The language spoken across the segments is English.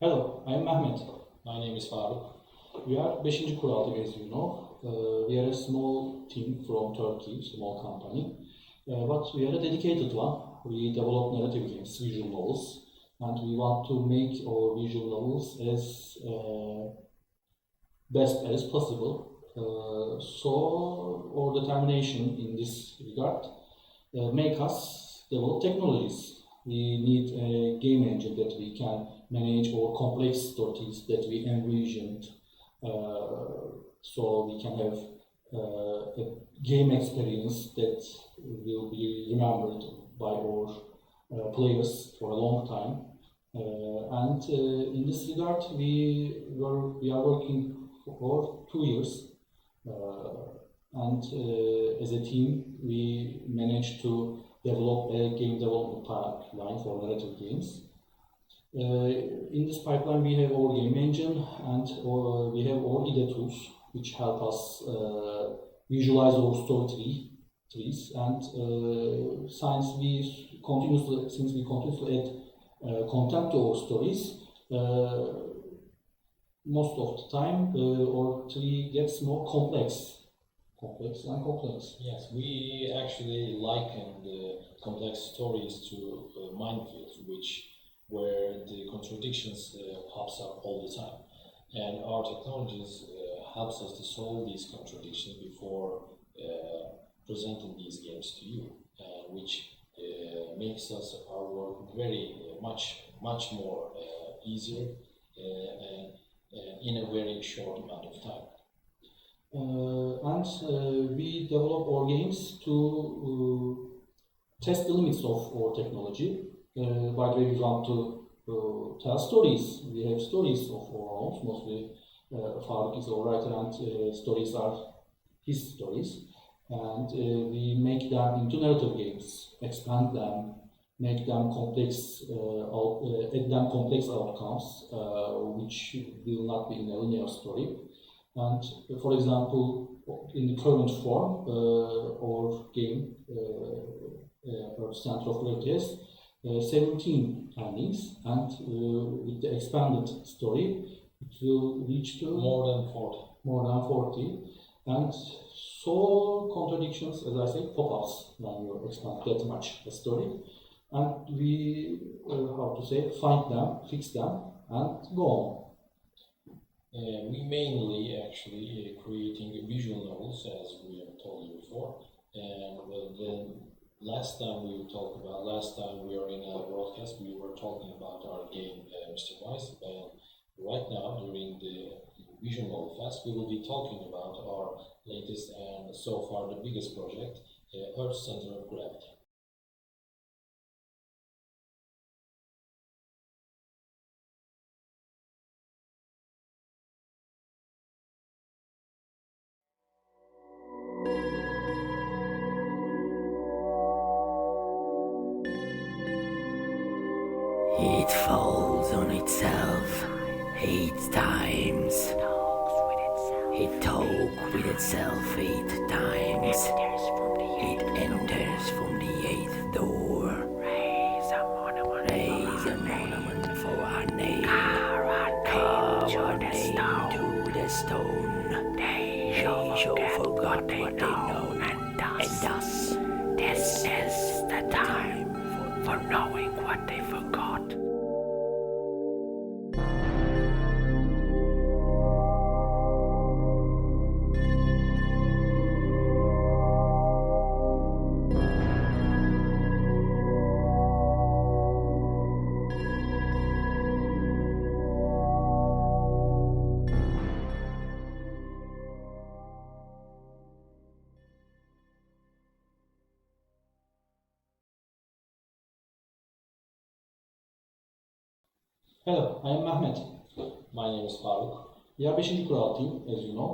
Hello, I am Mehmet. My name is Faruk. We are 5. Kural team, as you know. We are a small team from Turkey, small company. But we are a dedicated one. We develop narrative games, visual novels, and we want to make our visual novels as best as possible. So our determination in this regard make us develop technologies. We need a game engine that we can manage our complex stories that we envisioned, so we can have a game experience that will be remembered by our players for a long time. And in this regard, we are working for 2 years, and as a team, we managed to develop a game development pipeline for narrative games. In this pipeline, we have our game engine and we have our IDE tools, which help us visualize our story trees. And since we continuously add content to our stories, most of the time our tree gets more complex. Yes, we actually liken the complex stories to minefields, where the contradictions pops up all the time, and our technologies helps us to solve these contradictions before presenting these games to you, which makes us our work very much more easier and in a very short amount of time. We develop our games to test the limits of our technology. By the way, we want to tell stories. We have stories of our own. Mostly, Faruk is our writer, and stories are his stories. And we make them into narrative games, expand them, make them complex, add them complex outcomes, which will not be in a linear story. And for example, in the current form, our game, Earth Center of Gravity, has 17 endings, and with the expanded story, it will reach to more than 40. More than 40. And so contradictions, as I said, pop-ups when you expand that much a story. And we, find them, fix them, and go on. We mainly actually creating visual novels, as we have told you before. And then last time we were in a broadcast, we were talking about our game, Mr. Wise. And right now, during the Visual Novel Fest, we will be talking about our latest and so far the biggest project, Earth Center of Gravity. It falls on itself 8 times. It talks with itself 8 times. It enters from the 8th door. Raise a monument for our name. Carve our name to the stone. They shall forget what they know, and thus this is the time for knowing what they forgot. Hello, I am Mehmet. My name is Faruk. We are 5. Kural team, as you know.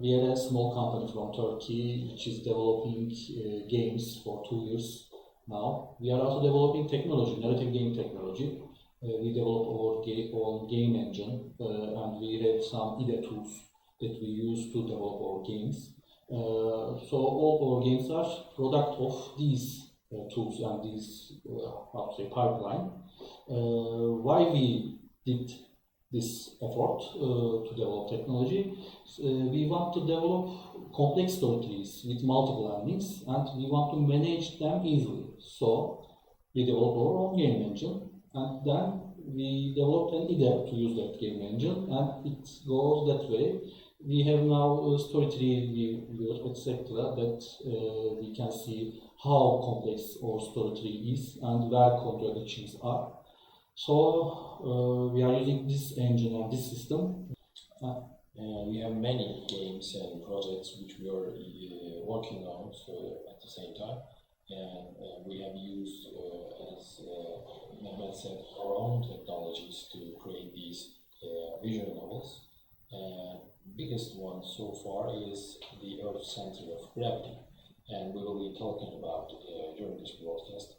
We are a small company from Turkey, which is developing games for 2 years now. We are also developing technology, narrative game technology. We develop our own game engine, and we have some IDE tools that we use to develop our games. So all our games are product of these tools and these pipeline. Why we did this effort to develop technology? We want to develop complex story trees with multiple endings, and we want to manage them easily. So we developed our own game engine, and then we developed an IDE to use that game engine, and it goes that way. We have now a story tree viewer, etc., that we can see how complex our story tree is and where contradictions are. So we are using this engine and this system. We have many games and projects which we are working on at the same time, and we have used, as Mehmet said, our own technologies to create these visual novels. Biggest one so far is the Earth Center of Gravity, and we will be talking about during this broadcast.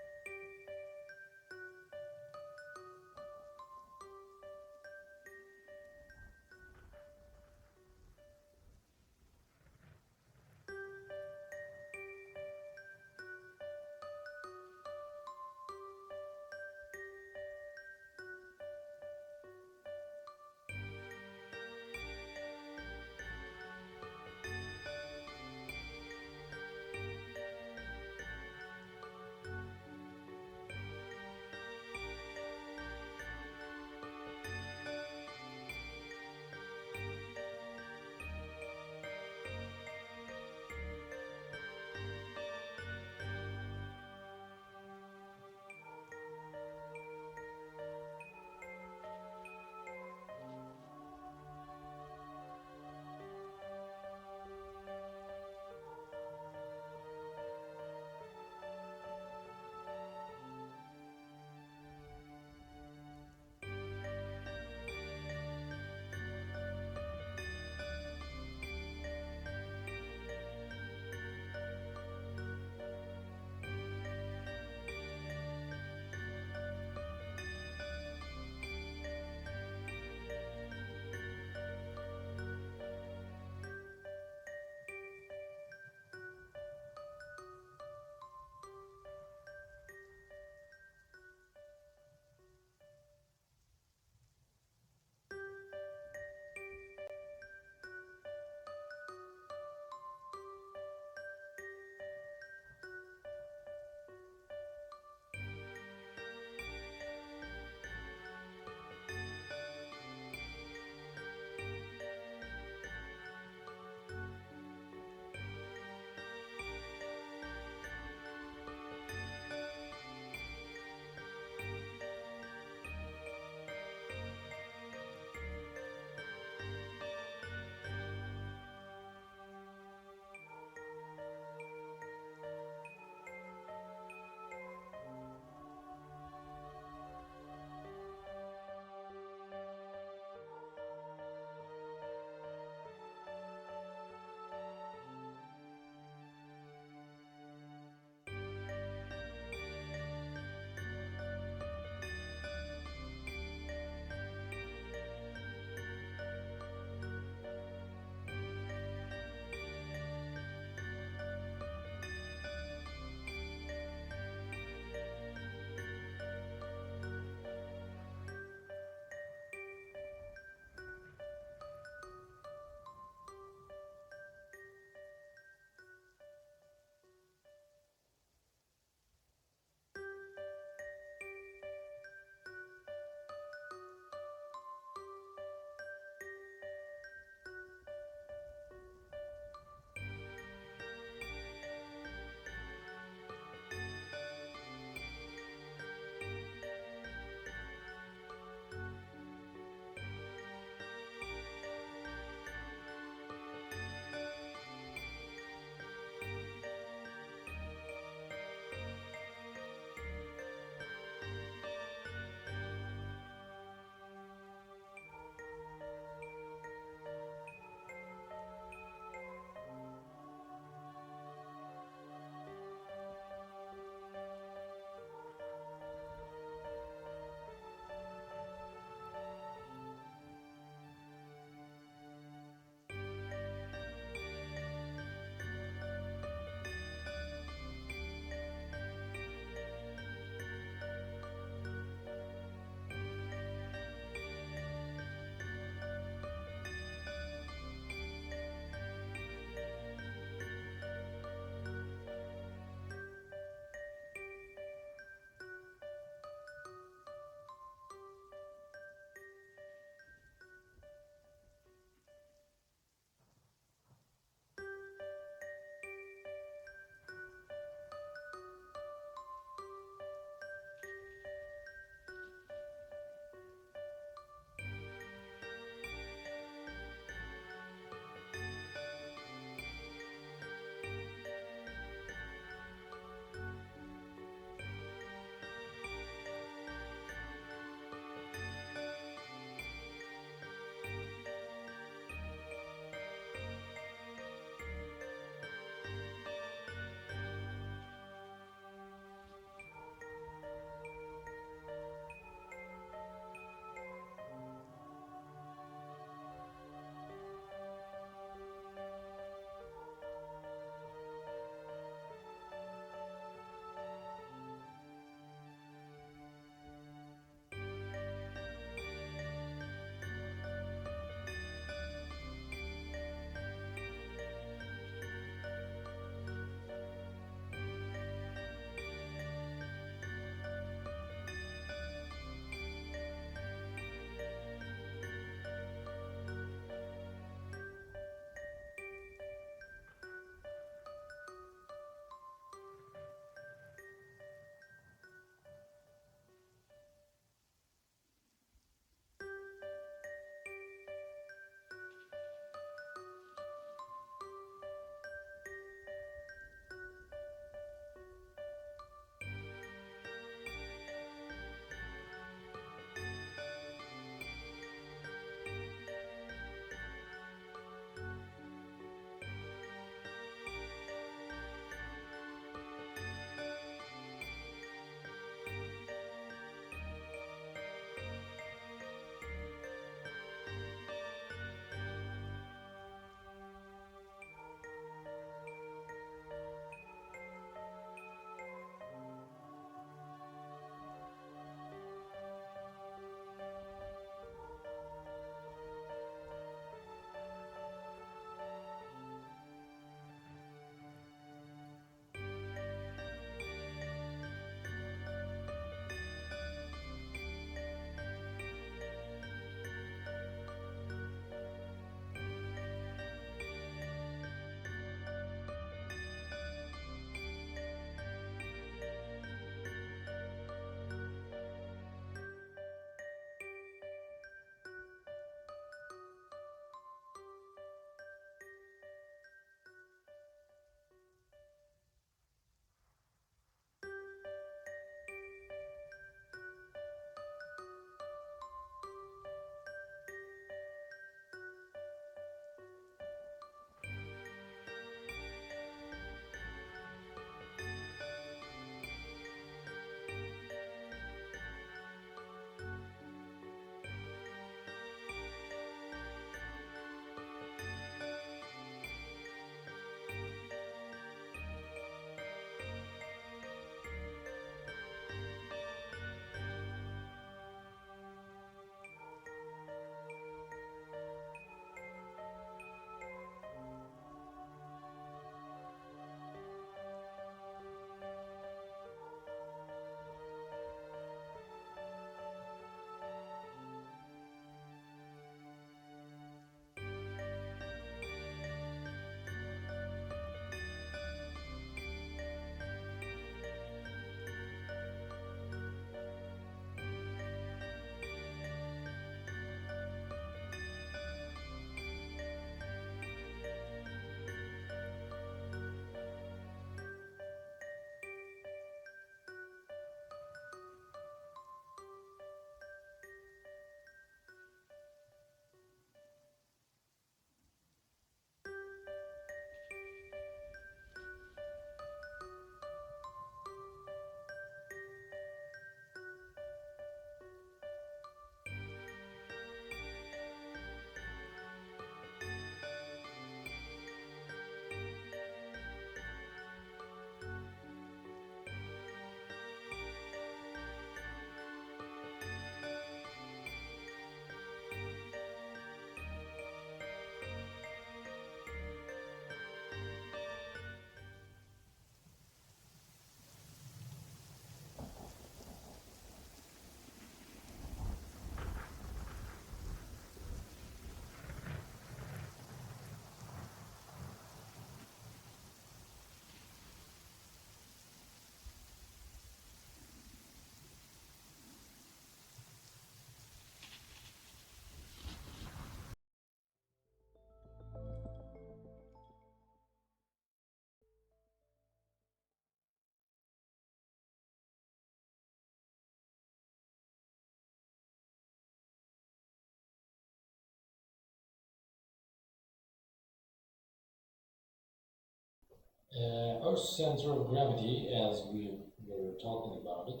Earth's center of gravity, as we were talking about it,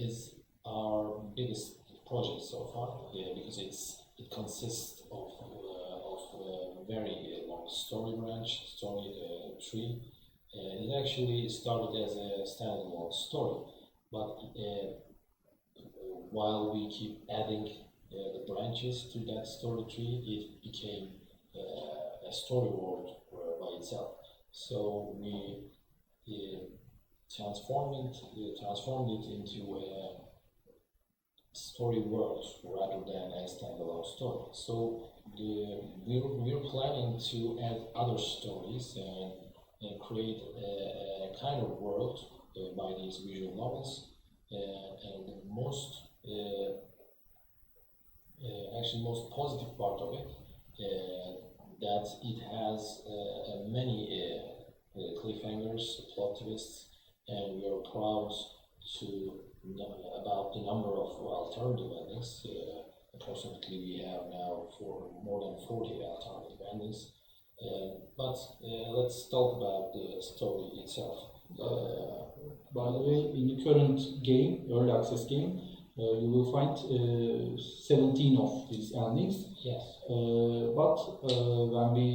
is our biggest project so far, because it consists of a very long story tree. It actually started as a standalone story, but while we keep adding the branches to that story tree, it became a story world by itself. So we transformed it into a story world rather than a standalone story. So we're planning to add other stories and create a kind of world by these visual novels. And the most positive part of it, that it has many cliffhangers, plot twists, and we are proud to about the number of alternative endings. Approximately, we have now more than 40 alternative endings. But let's talk about the story itself. By the way, in the current game, early access game, you will find 17 of these endings. Yes. But when we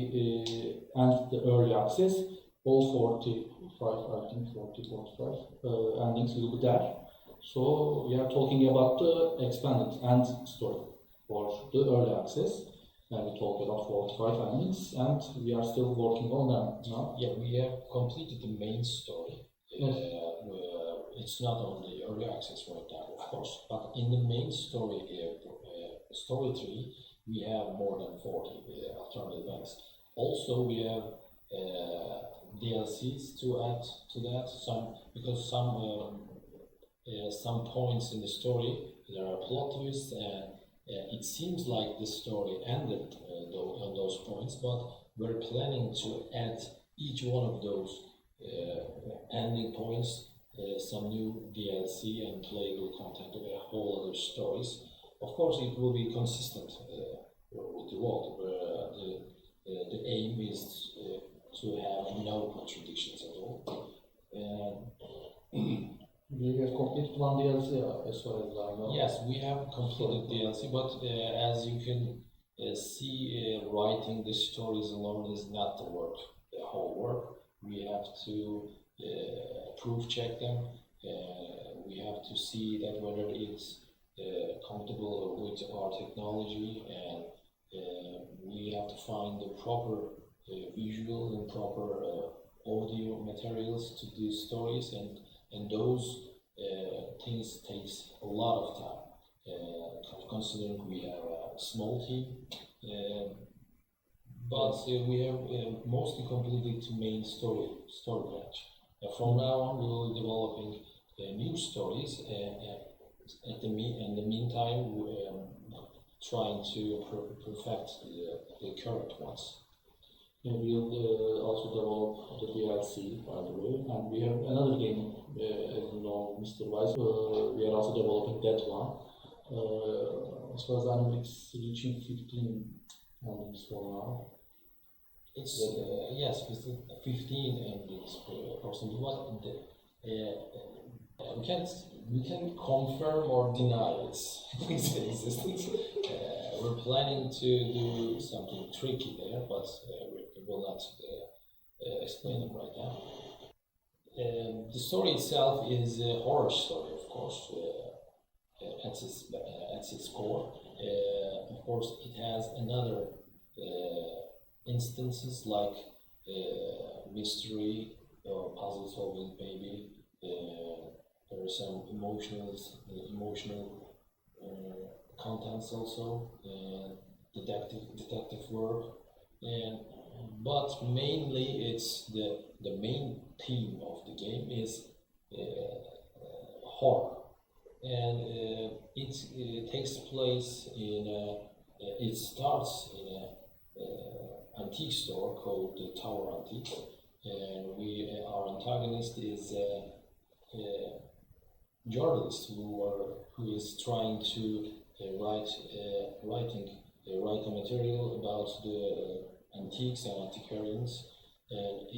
end the early access, all 45, I think 45 endings will be there. So we are talking about the expanded end story for the early access. And we talk about 45 endings, and we are still working on them now. Yeah, we have completed the main story. Yes. It's not on the early access right now, of course, but in the main story tree, we have more than 40 alternative events. Also, we have DLCs to add to that. Because some points in the story there are plot twists, and it seems like the story ended on those points, but we're planning to add each one of those ending points some new DLC and playable content, whole other stories. Of course, it will be consistent with the world, where the aim is to have no contradictions at all. We have completed one DLC as far as I know. Yes, we have completed DLC, but as you can see, writing the stories alone is not the whole work. We have to proof check them. We have to see that whether it's compatible with our technology, and we have to find the proper visual and proper audio materials to do stories, and those things takes a lot of time, considering we have a small team. But we have mostly completed the main story branch. From now on, we will be developing new stories. In the meantime, we're trying to perfect the current ones. Yeah, we'll also develop the DLC, by the way, and we have another game, as you know, Mr. Weiss. We are also developing that one. As far as I know, it's reaching 15 endings for now. It's yes, it's 15 endings per person. But we can confirm or deny its existence. We're planning to do something tricky there, but we will not explain it right now. The story itself is a horror story, of course, at its core. Of course, it has another instances like mystery or puzzle solving, maybe. There are some emotional contents also, detective work, but mainly it's the main theme of the game is horror, and it takes place it starts in a antique store called the Tower Antique, and our antagonist is a journalist who is trying to write a material about the antiques and antiquarians, and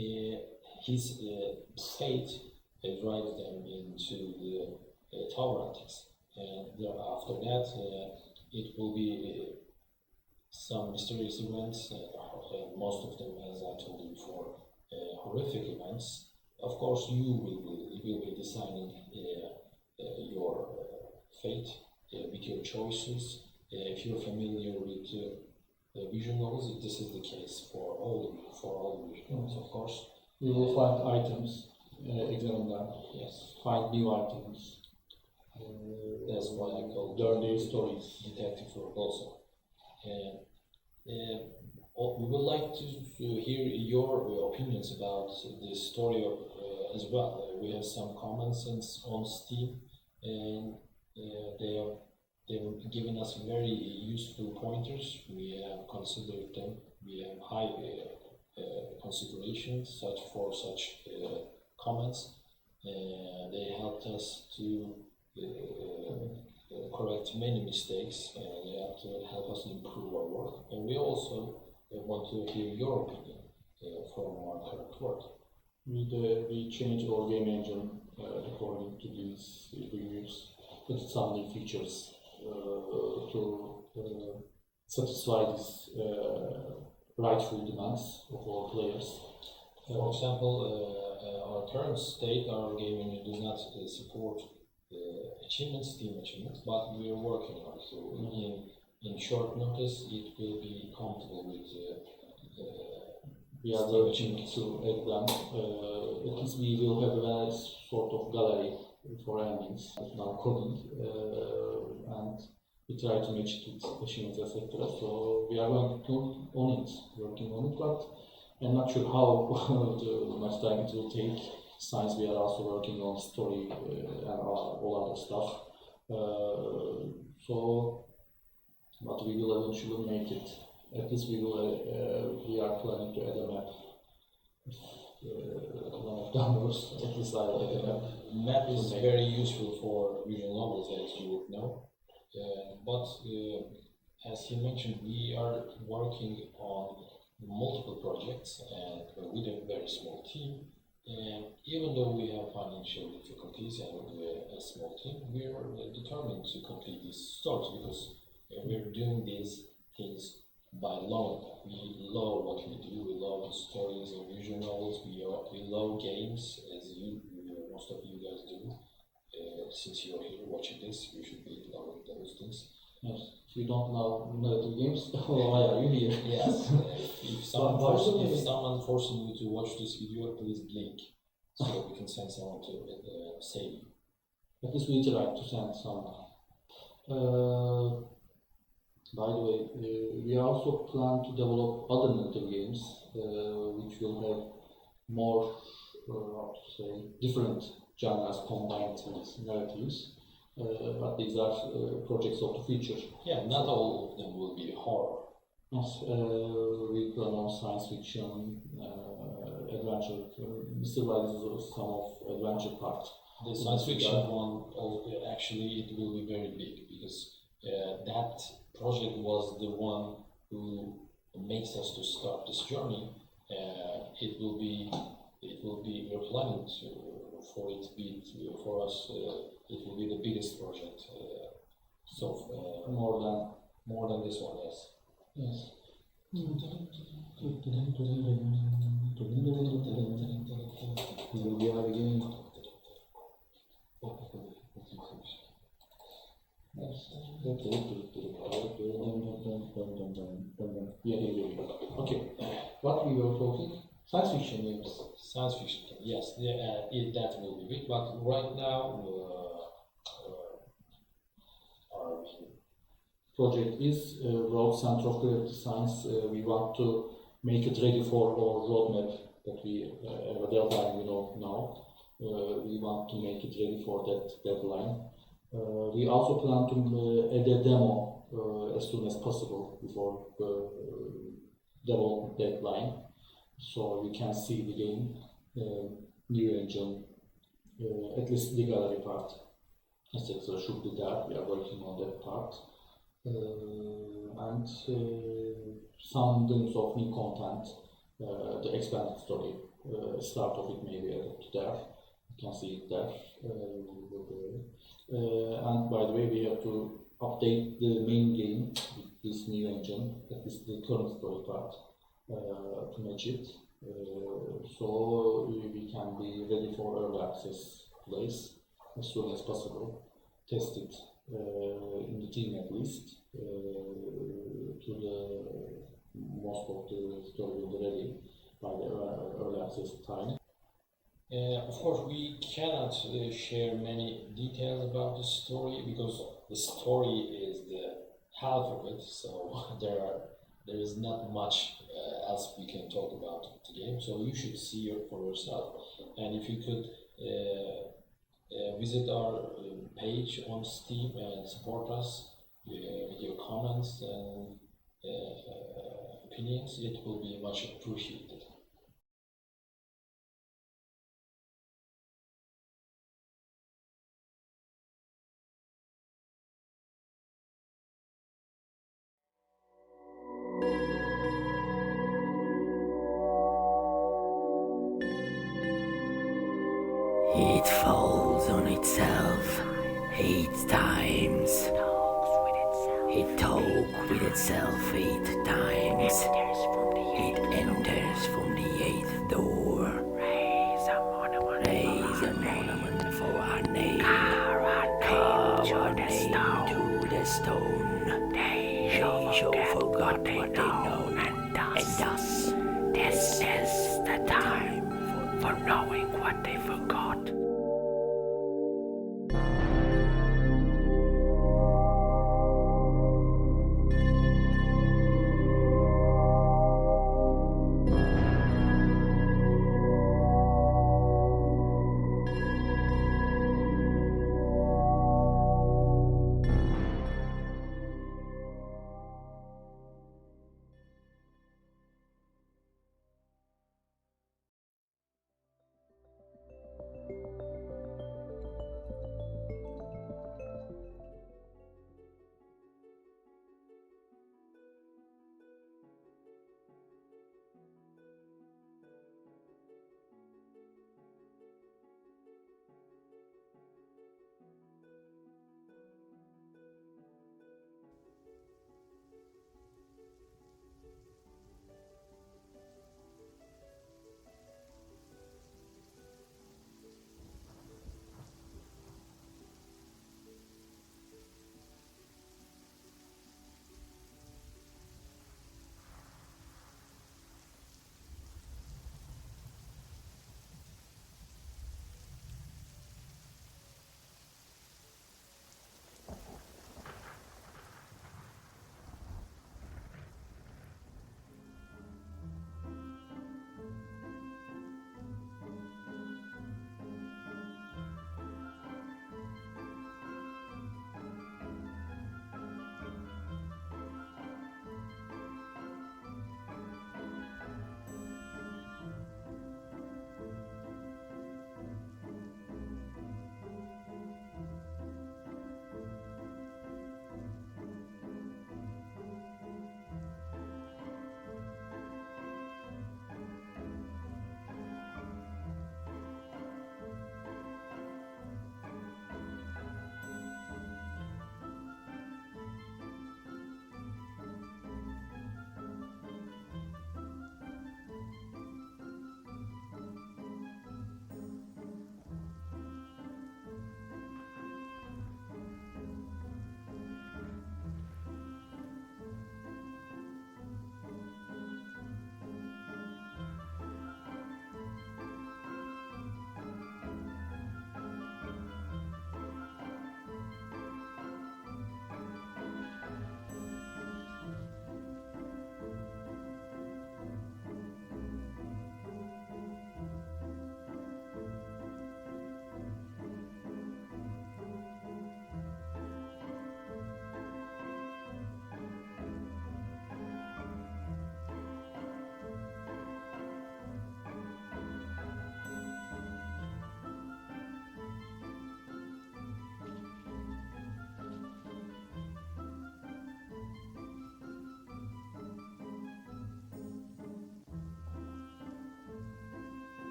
his fate drives them into the tower antics. And after that, it will be some mysterious events, most of them, as I told you before, horrific events. Of course, you will be deciding your fate with your choices. If you're familiar with visual novels, this is the case for all the visual novels, of course. We will find items, examine them, Yes, find new items. that's why I call learn their stories. detective work also. And we would like to hear your opinions about the story as well. We have some comments on Steam, and they've given us very useful pointers. We have considered them. We have high considerations for such comments. They helped us to correct many mistakes, and they have to help us improve our work. And we also want to hear your opinion from our current work. We changed our game engine according to these reviews, put some new features to satisfy these rightful demands of our players. For example, our current state, our game engine does not support achievements, Steam achievements, but we are working on it. So in short notice, it will be compatible with we are working to add them. At least we will have a sort of gallery for endings, now coding, and we try to match it with achievements, etc. So we are working on it, but I'm not sure how much time it will take. Since we are also working on story and all other stuff. But we will eventually make it. At least we are planning to add a map. One of the numbers, at least I will add a map. Map is very useful for visual novels, as you would know. But as he mentioned, we are working on multiple projects and with a very small team. And even though we have financial difficulties and a small team, we are determined to complete these stories because we are doing these things by loving them. We love what we do. We love the stories and visual novels. We love games, as most of you guys do. Since you're here watching this, you should be loving those things. Yes. If you don't love narrative games, why are you here? Yes. If someone forcing you to watch this video, please blink so we can send someone to save you. At least we try to send someone. By the way, we also plan to develop other narrative games which will have more, different genres combined with narratives. But these are projects of the future. Yeah, not all of them will be horror. Yes, we plan on science fiction, adventure. Mr. White is some of adventure part. The science fiction one, actually, it will be very big because that project was the one who makes us to start this journey. We're planning for us. It will be the biggest project. More than this one, yes. Yes. We will be out again. Okay. What we were talking? Science fiction games. Science fiction, yes. That will be big. But right now, our project is Broad Center of Gravity Science. We want to make it ready for our roadmap that we have a deadline now. We want to make it ready for that deadline. We also plan to add a demo as soon as possible before the development deadline, so you can see the game, new engine, at least the gallery part, etc. should be there. We are working on that part. And some glimpse of new content the expanded story. Start of it may be added there. You can see it there. And by the way, we have to update the main game with this new engine, that is the current story part, to match it. So we can be ready for early access place as soon as possible. Test it in the team at least, to the most of the story will be ready by the early access time. Of course, we cannot share many details about the story because the story is the half of it, so there is not much else we can talk about the game. So you should see it for yourself, and if you could visit our page on Steam and support us with your comments and opinions, it will be much appreciated. It falls on itself 8 times. It talks with itself 8 times. It enters from the 8th door. Raise a monument for our name. Carve our name to the stone. They shall forget what they know, and thus this is the time for knowing what they forgot.